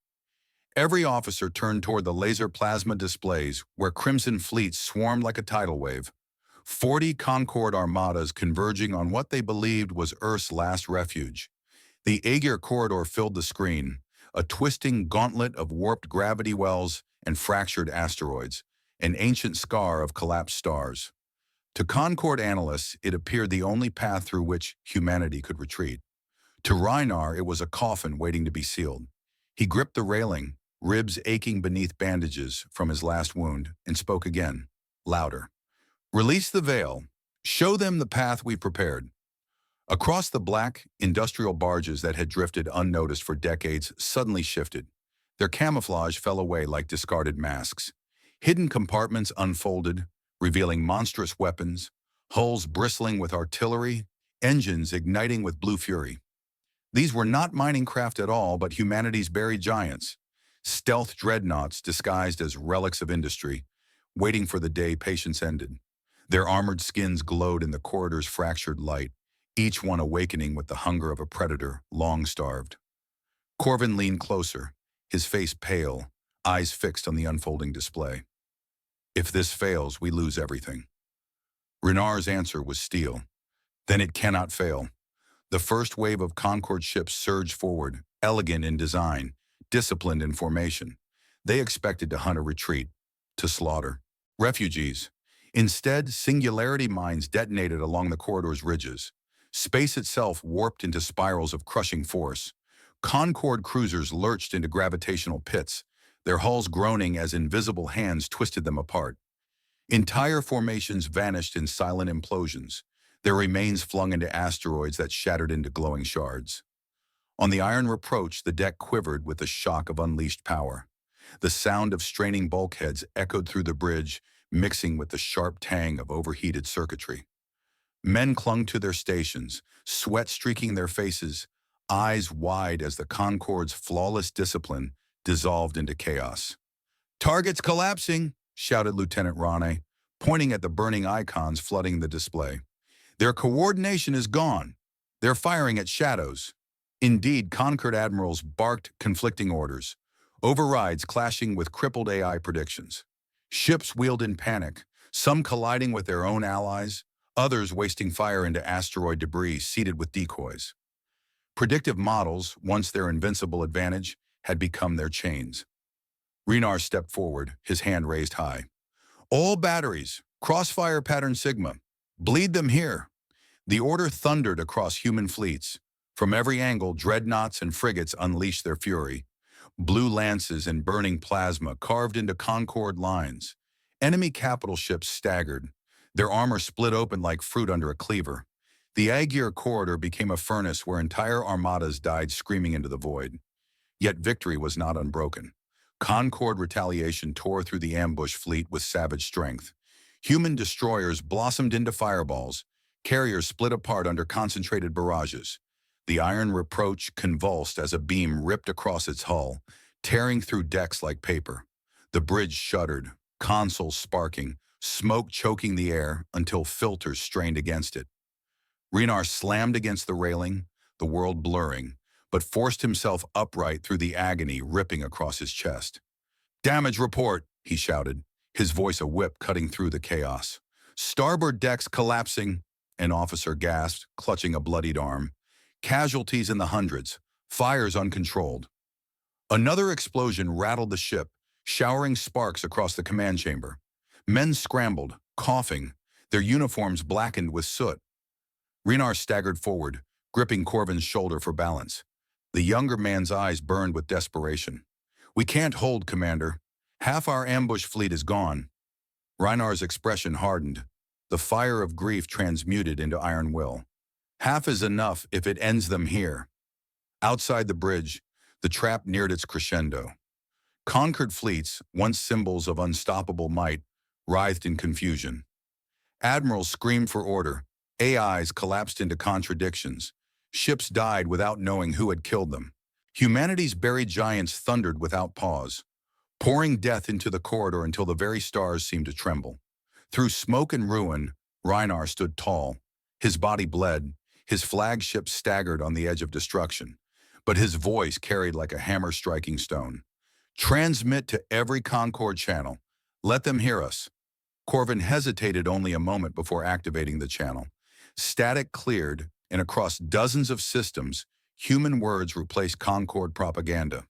Speaker 1: Every officer turned toward the laser plasma displays where Crimson Fleet swarmed like a tidal wave. 40 Concord armadas converging on what they believed was Earth's last refuge. The Aegir corridor filled the screen, a twisting gauntlet of warped gravity wells and fractured asteroids, an ancient scar of collapsed stars. To Concord analysts, it appeared the only path through which humanity could retreat. To Reinar, it was a coffin waiting to be sealed. He gripped the railing, ribs aching beneath bandages from his last wound, and spoke again, louder. "Release the veil. Show them the path we prepared." Across the black, industrial barges that had drifted unnoticed for decades suddenly shifted. Their camouflage fell away like discarded masks. Hidden compartments unfolded, revealing monstrous weapons, hulls bristling with artillery, engines igniting with blue fury. These were not mining craft at all, but humanity's buried giants. Stealth dreadnoughts disguised as relics of industry, waiting for the day patience ended. Their armored skins glowed in the corridor's fractured light, each one awakening with the hunger of a predator long starved. Corvin leaned closer, his face pale, eyes fixed on the unfolding display. "If this fails, we lose everything." Renar's answer was steel. "Then it cannot fail." The first wave of Concord ships surged forward, elegant in design, disciplined in formation. They expected to hunt a retreat, to slaughter refugees. Instead, singularity mines detonated along the corridor's ridges. Space itself warped into spirals of crushing force. Concord cruisers lurched into gravitational pits, their hulls groaning as invisible hands twisted them apart. Entire formations vanished in silent implosions, their remains flung into asteroids that shattered into glowing shards. On the Iron Reproach, the deck quivered with the shock of unleashed power. The sound of straining bulkheads echoed through the bridge, mixing with the sharp tang of overheated circuitry. Men clung to their stations, sweat streaking their faces, eyes wide as the Concord's flawless discipline dissolved into chaos. "Target's collapsing," shouted Lieutenant Rane, pointing at the burning icons flooding the display. "Their coordination is gone. They're firing at shadows." Indeed, Concord admirals barked conflicting orders, overrides clashing with crippled AI predictions. Ships wheeled in panic, some colliding with their own allies, others wasting fire into asteroid debris seeded with decoys. Predictive models, once their invincible advantage, had become their chains. Renar stepped forward, his hand raised high. "All batteries, crossfire pattern Sigma. Bleed them here." The order thundered across human fleets. From every angle, dreadnoughts and frigates unleashed their fury. Blue lances and burning plasma carved into Concord lines. Enemy capital ships staggered, their armor split open like fruit under a cleaver. The Aegir corridor became a furnace where entire armadas died screaming into the void. Yet victory was not unbroken. Concord retaliation tore through the ambush fleet with savage strength. Human destroyers blossomed into fireballs, carriers split apart under concentrated barrages. The Iron Reproach convulsed as a beam ripped across its hull, tearing through decks like paper. The bridge shuddered, consoles sparking, smoke choking the air until filters strained against it. Renar slammed against the railing, the world blurring, but forced himself upright through the agony ripping across his chest. "Damage report," he shouted, his voice a whip cutting through the chaos. "Starboard decks collapsing," an officer gasped, clutching a bloodied arm. "Casualties in the hundreds. Fires uncontrolled." Another explosion rattled the ship, showering sparks across the command chamber. Men scrambled, coughing, their uniforms blackened with soot. Renar staggered forward, gripping Corvin's shoulder for balance. The younger man's eyes burned with desperation. "We can't hold, Commander. Half our ambush fleet is gone." Reinar's expression hardened. The fire of grief transmuted into iron will. "Half is enough if it ends them here." Outside the bridge, the trap neared its crescendo. Conquered fleets, once symbols of unstoppable might, writhed in confusion. Admirals screamed for order. AIs collapsed into contradictions. Ships died without knowing who had killed them. Humanity's buried giants thundered without pause, pouring death into the corridor until the very stars seemed to tremble. Through smoke and ruin, Reinar stood tall. His body bled, his flagship staggered on the edge of destruction, but his voice carried like a hammer striking stone. "Transmit to every Concord channel. Let them hear us." Corvin hesitated only a moment before activating the channel. Static cleared, and across dozens of systems, human words replaced Concord propaganda.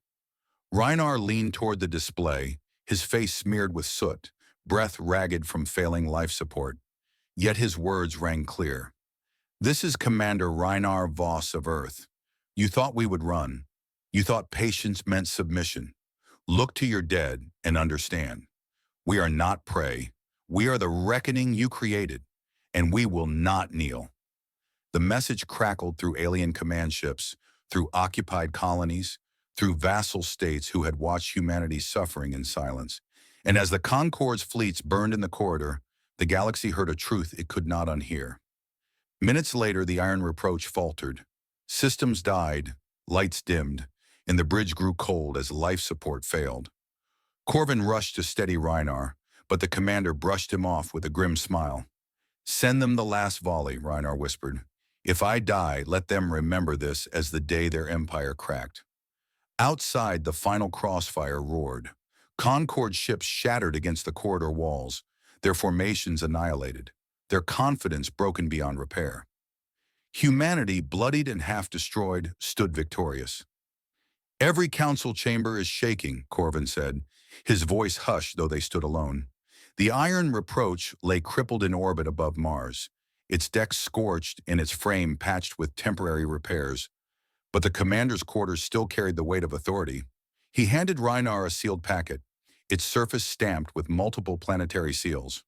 Speaker 1: Reinar leaned toward the display, his face smeared with soot, breath ragged from failing life support. Yet his words rang clear. "This is Commander Reinar Voss of Earth. You thought we would run. You thought patience meant submission. Look to your dead and understand. We are not prey. We are the reckoning you created, and we will not kneel." The message crackled through alien command ships, through occupied colonies, through vassal states who had watched humanity's suffering in silence. And as the Concord's fleets burned in the corridor, the galaxy heard a truth it could not unhear. Minutes later, the iron reproach faltered. Systems died, lights dimmed, and the bridge grew cold as life support failed. Corvin rushed to steady Reinar, but the commander brushed him off with a grim smile. "Send them the last volley," Reinar whispered. "If I die, let them remember this as the day their empire cracked." Outside, the final crossfire roared. Concord ships shattered against the corridor walls, their formations annihilated, their confidence broken beyond repair. Humanity, bloodied and half-destroyed, stood victorious. "Every council chamber is shaking," Corvin said, his voice hushed though they stood alone. The iron reproach lay crippled in orbit above Mars, its deck scorched and its frame patched with temporary repairs. But the commander's quarters still carried the weight of authority. He handed Reinar a sealed packet, its surface stamped with multiple planetary seals.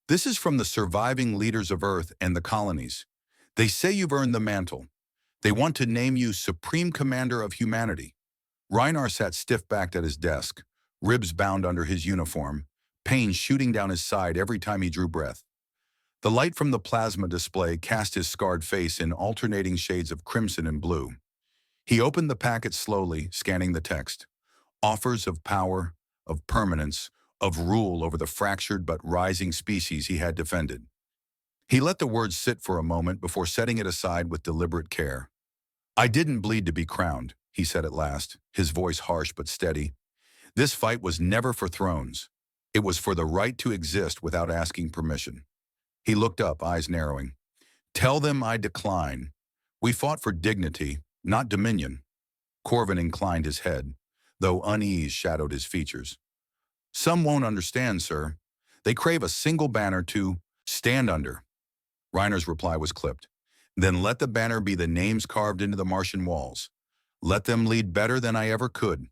Speaker 1: "This is from the surviving leaders of Earth and the colonies. They say you've earned the mantle. They want to name you Supreme Commander of Humanity." Reinar sat stiff-backed at his desk, ribs bound under his uniform, pain shooting down his side every time he drew breath. The light from the plasma display cast his scarred face in alternating shades of crimson and blue. He opened the packet slowly, scanning the text. Offers of power, of permanence, of rule over the fractured but rising species he had defended. He let the words sit for a moment before setting it aside with deliberate care. "I didn't bleed to be crowned," he said at last, his voice harsh but steady. "This fight was never for thrones. It was for the right to exist without asking permission." He looked up, eyes narrowing. "Tell them I decline. We fought for dignity, not dominion." Corvin inclined his head, though unease shadowed his features. "Some won't understand, sir. They crave a single banner to stand under." Reiner's reply was clipped. "Then let the banner be the names carved into the Martian walls. Let them lead better than I ever could."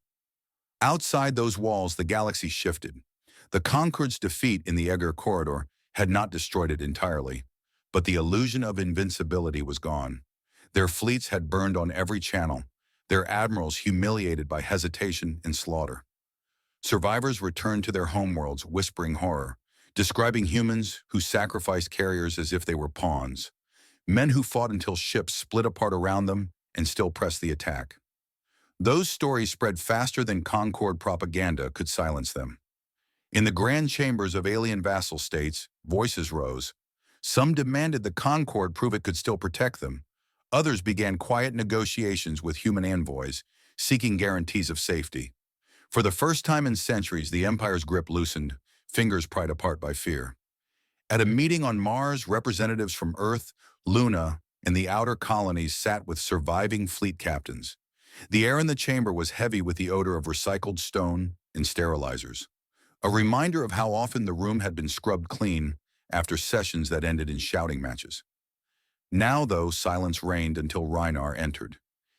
Speaker 1: Outside those walls, the galaxy shifted. The Concord's defeat in the Egger corridor had not destroyed it entirely, but the illusion of invincibility was gone. Their fleets had burned on every channel, their admirals humiliated by hesitation and slaughter. Survivors returned to their homeworlds whispering horror, describing humans who sacrificed carriers as if they were pawns, men who fought until ships split apart around them and still pressed the attack. Those stories spread faster than Concord propaganda could silence them. In the grand chambers of alien vassal states, voices rose. Some demanded the Concord prove it could still protect them. Others began quiet negotiations with human envoys, seeking guarantees of safety. For the first time in centuries, the Empire's grip loosened, fingers pried apart by fear. At a meeting on Mars, representatives from Earth, Luna, and the outer colonies sat with surviving fleet captains. The air in the chamber was heavy with the odor of recycled stone and sterilizers, a reminder of how often the room had been scrubbed clean after sessions that ended in shouting matches. Now, though, silence reigned until Reinar entered.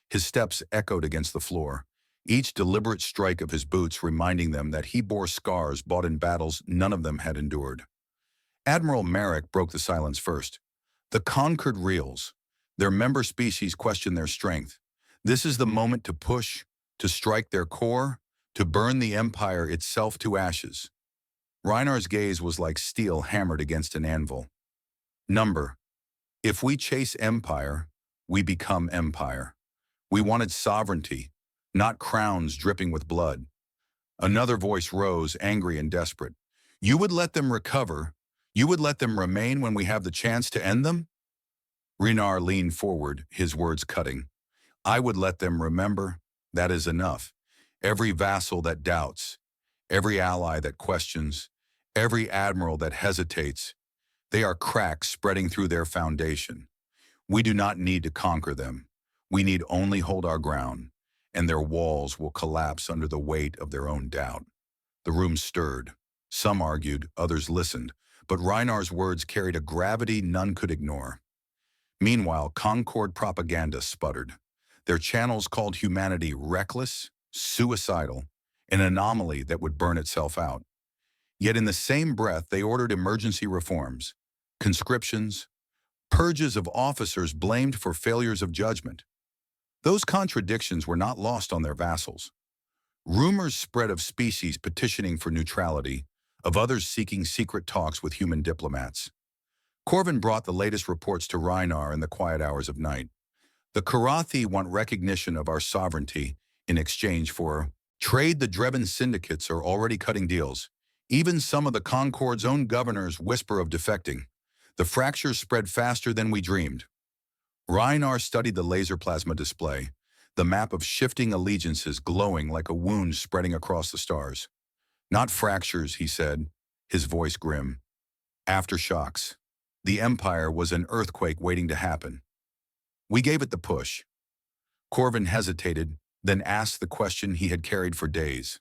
Speaker 1: His steps echoed against the floor, each deliberate strike of his boots reminding them that he bore scars bought in battles none of them had endured. Admiral Merrick broke the silence first. The conquered reels. Their member species question their strength. This is the moment to push, to strike their core, to burn the empire itself to ashes. Reinar's gaze was like steel hammered against an anvil. Number. If we chase empire, we become empire. We wanted sovereignty, not crowns dripping with blood. Another voice rose, angry and desperate. You would let them recover. You would let them remain when we have the chance to end them? Reinar leaned forward, his words cutting. I would let them remember. That is enough. Every vassal that doubts, every ally that questions, every admiral that hesitates, they are cracks spreading through their foundation. We do not need to conquer them. We need only hold our ground, and their walls will collapse under the weight of their own doubt. The room stirred. Some argued, others listened, but Reinar's words carried a gravity none could ignore. Meanwhile, Concord propaganda sputtered. Their channels called humanity reckless, suicidal, an anomaly that would burn itself out. Yet in the same breath, they ordered emergency reforms, conscriptions, purges of officers blamed for failures of judgment. Those contradictions were not lost on their vassals. Rumors spread of species petitioning for neutrality, of others seeking secret talks with human diplomats. Corvin brought the latest reports to Reinar in the quiet hours of night. The Karathi want recognition of our sovereignty in exchange for trade. The Drebin syndicates are already cutting deals. Even some of the Concord's own governors whisper of defecting. The fractures spread faster than we dreamed. Reinar studied the laser plasma display, the map of shifting allegiances glowing like a wound spreading across the stars. Not fractures, he said, his voice grim. Aftershocks. The Empire was an earthquake waiting to happen. We gave it the push. Corvin hesitated, then asked the question he had carried for days.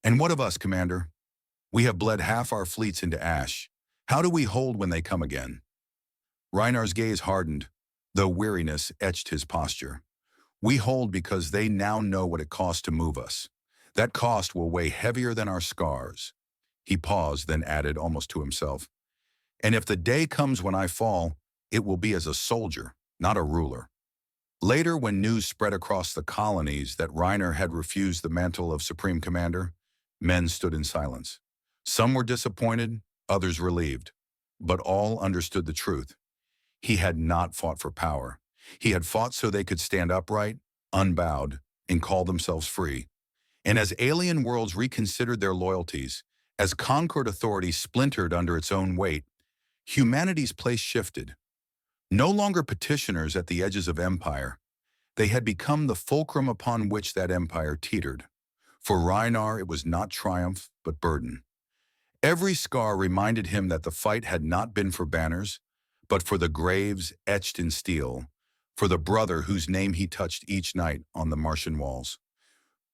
Speaker 1: And what of us, Commander? We have bled half our fleets into ash. How do we hold when they come again? Reinar's gaze hardened, though weariness etched his posture. We hold because they now know what it costs to move us. That cost will weigh heavier than our scars. He paused, then added almost to himself. And if the day comes when I fall, it will be as a soldier, not a ruler. Later, when news spread across the colonies that Reinar had refused the mantle of Supreme Commander, men stood in silence. Some were disappointed, others relieved, but all understood the truth. He had not fought for power. He had fought so they could stand upright, unbowed, and call themselves free. And as alien worlds reconsidered their loyalties, as Concord authority splintered under its own weight, humanity's place shifted. No longer petitioners at the edges of empire, they had become the fulcrum upon which that empire teetered. For Reinar, it was not triumph, but burden. Every scar reminded him that the fight had not been for banners, but for the graves etched in steel, for the brother whose name he touched each night on the Martian walls.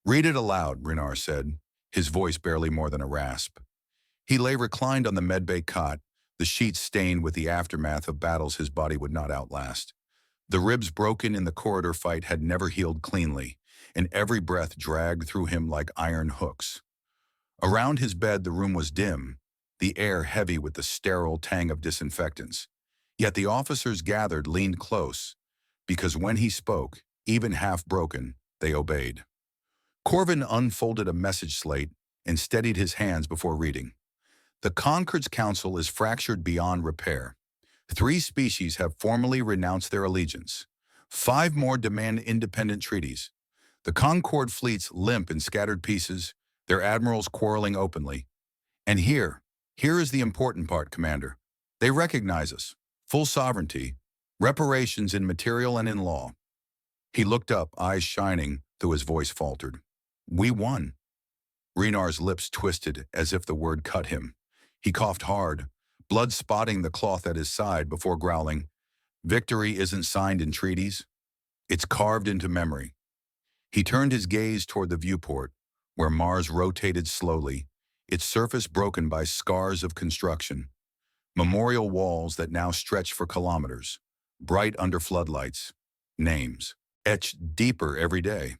Speaker 1: Read it aloud, Reinar said, his voice barely more than a rasp. He lay reclined on the medbay cot, the sheets stained with the aftermath of battles his body would not outlast. The ribs broken in the corridor fight had never healed cleanly, and every breath dragged through him like iron hooks. Around his bed the room was dim, the air heavy with the sterile tang of disinfectants. Yet the officers gathered leaned close, because when he spoke, even half-broken, they obeyed. Corvin unfolded a message slate and steadied his hands before reading. The Concord's Council is fractured beyond repair. 3 species have formally renounced their allegiance. 5 more demand independent treaties. The Concord fleets limp in scattered pieces, their admirals quarreling openly. And here is the important part, Commander. They recognize us. Full sovereignty, reparations in material and in law. He looked up, eyes shining, though his voice faltered. We won. Reinar's lips twisted as if the word cut him. He coughed hard, blood spotting the cloth at his side before growling, "Victory isn't signed in treaties. It's carved into memory." He turned his gaze toward the viewport, where Mars rotated slowly, its surface broken by scars of construction. Memorial walls that now stretched for kilometers, bright under floodlights. Names, etched deeper every day.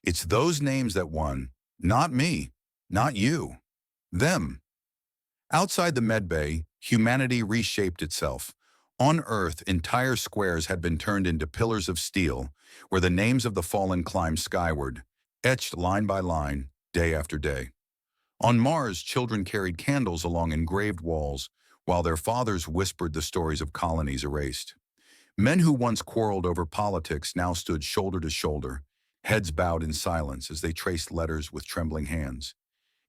Speaker 1: It's those names that won, not me, not you, them. Outside the medbay, humanity reshaped itself. On Earth, entire squares had been turned into pillars of steel, where the names of the fallen climbed skyward, etched line by line, day after day. On Mars, children carried candles along engraved walls, while their fathers whispered the stories of colonies erased. Men who once quarreled over politics now stood shoulder to shoulder, heads bowed in silence as they traced letters with trembling hands.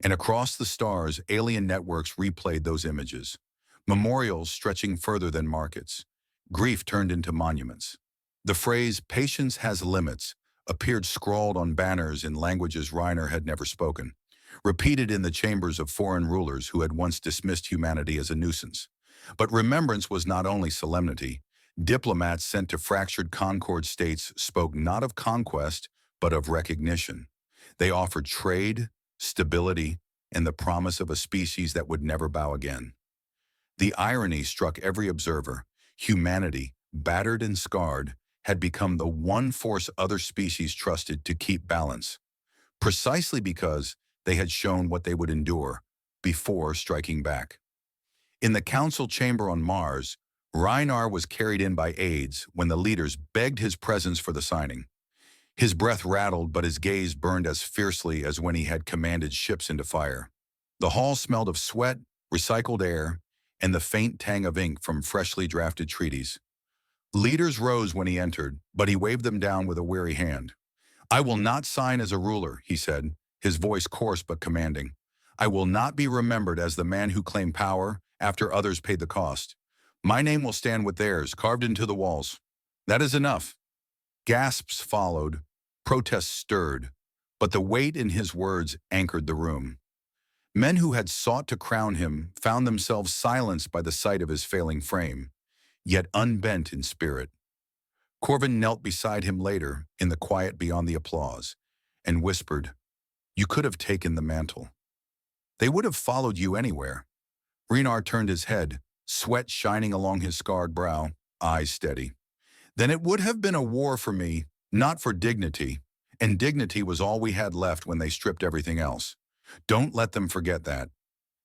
Speaker 1: And across the stars, alien networks replayed those images. Memorials stretching further than markets. Grief turned into monuments. The phrase, "patience has limits," appeared scrawled on banners in languages Reiner had never spoken, repeated in the chambers of foreign rulers who had once dismissed humanity as a nuisance. But remembrance was not only solemnity. Diplomats sent to fractured Concord states spoke not of conquest, but of recognition. They offered trade, stability, and the promise of a species that would never bow again. The irony struck every observer. Humanity, battered and scarred, had become the one force other species trusted to keep balance, precisely because they had shown what they would endure before striking back. In the council chamber on Mars, Reinar was carried in by aides when the leaders begged his presence for the signing. His breath rattled, but his gaze burned as fiercely as when he had commanded ships into fire. The hall smelled of sweat, recycled air, and the faint tang of ink from freshly drafted treaties. Leaders rose when he entered, but he waved them down with a weary hand. "I will not sign as a ruler," he said, his voice coarse but commanding. "I will not be remembered as the man who claimed power after others paid the cost. My name will stand with theirs, carved into the walls. That is enough." Gasps followed, protests stirred, but the weight in his words anchored the room. Men who had sought to crown him found themselves silenced by the sight of his failing frame, yet unbent in spirit. Corvin knelt beside him later, in the quiet beyond the applause, and whispered, "You could have taken the mantle. They would have followed you anywhere." Renar turned his head, sweat shining along his scarred brow, eyes steady. "Then it would have been a war for me, not for dignity, and dignity was all we had left when they stripped everything else. Don't let them forget that."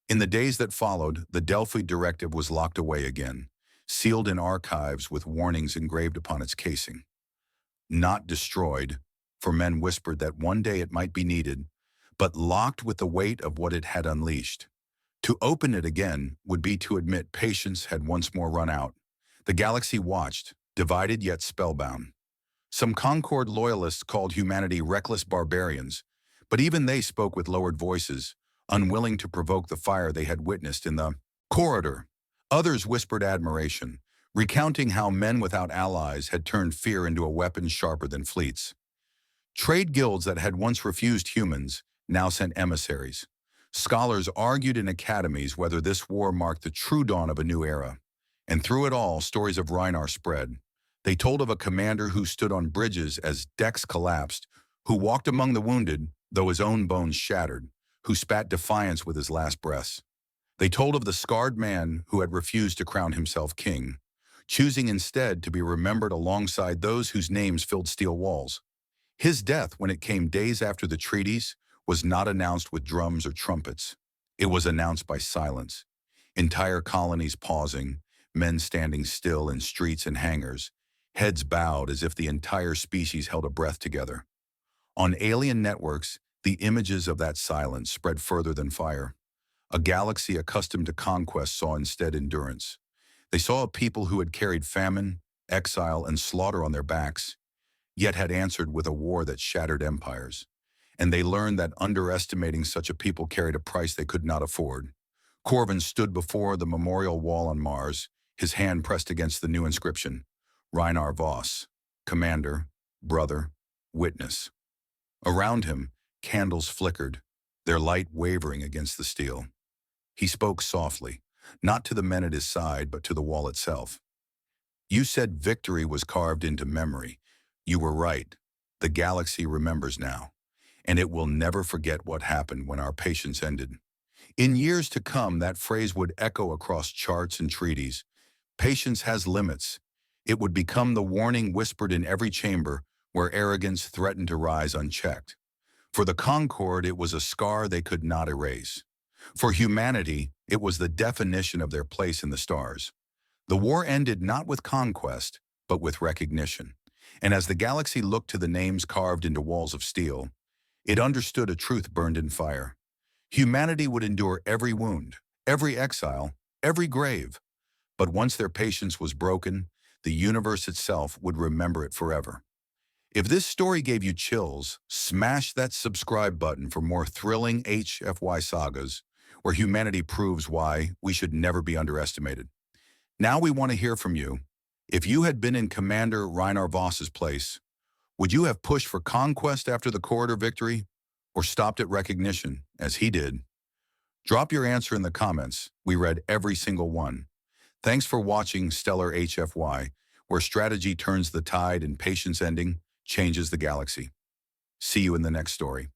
Speaker 1: In the days that followed, the Delphi directive was locked away again, sealed in archives with warnings engraved upon its casing. Not destroyed, for men whispered that one day it might be needed, but locked with the weight of what it had unleashed. To open it again would be to admit patience had once more run out. The galaxy watched, divided yet spellbound. Some Concord loyalists called humanity reckless barbarians, but even they spoke with lowered voices, unwilling to provoke the fire they had witnessed in the corridor. Others whispered admiration, recounting how men without allies had turned fear into a weapon sharper than fleets. Trade guilds that had once refused humans now sent emissaries. Scholars argued in academies whether this war marked the true dawn of a new era. And through it all, stories of Reinar spread. They told of a commander who stood on bridges as decks collapsed, who walked among the wounded, though his own bones shattered, who spat defiance with his last breaths. They told of the scarred man who had refused to crown himself king, choosing instead to be remembered alongside those whose names filled steel walls. His death, when it came days after the treaties, was not announced with drums or trumpets. It was announced by silence. Entire colonies pausing, men standing still in streets and hangars, heads bowed as if the entire species held a breath together. On alien networks, the images of that silence spread further than fire. A galaxy accustomed to conquest saw instead endurance. They saw a people who had carried famine, exile, and slaughter on their backs, yet had answered with a war that shattered empires. And they learned that underestimating such a people carried a price they could not afford. Corvin stood before the memorial wall on Mars, his hand pressed against the new inscription, Reinar Voss, Commander, Brother, Witness. Around him, candles flickered, their light wavering against the steel. He spoke softly, not to the men at his side, but to the wall itself. You said victory was carved into memory. You were right. The galaxy remembers now, and it will never forget what happened when our patience ended. In years to come, that phrase would echo across charts and treaties. Patience has limits. It would become the warning whispered in every chamber where arrogance threatened to rise unchecked. For the Concord, it was a scar they could not erase. For humanity, it was the definition of their place in the stars. The war ended not with conquest, but with recognition. And as the galaxy looked to the names carved into walls of steel, it understood a truth burned in fire. Humanity would endure every wound, every exile, every grave. But once their patience was broken, the universe itself would remember it forever. If this story gave you chills, smash that subscribe button for more thrilling HFY sagas where humanity proves why we should never be underestimated. Now we want to hear from you. If you had been in Commander Reinar Voss's place, would you have pushed for conquest after the corridor victory or stopped at recognition, as he did? Drop your answer in the comments. We read every single one. Thanks for watching Stellar HFY, where strategy turns the tide and patience ending changes the galaxy. See you in the next story.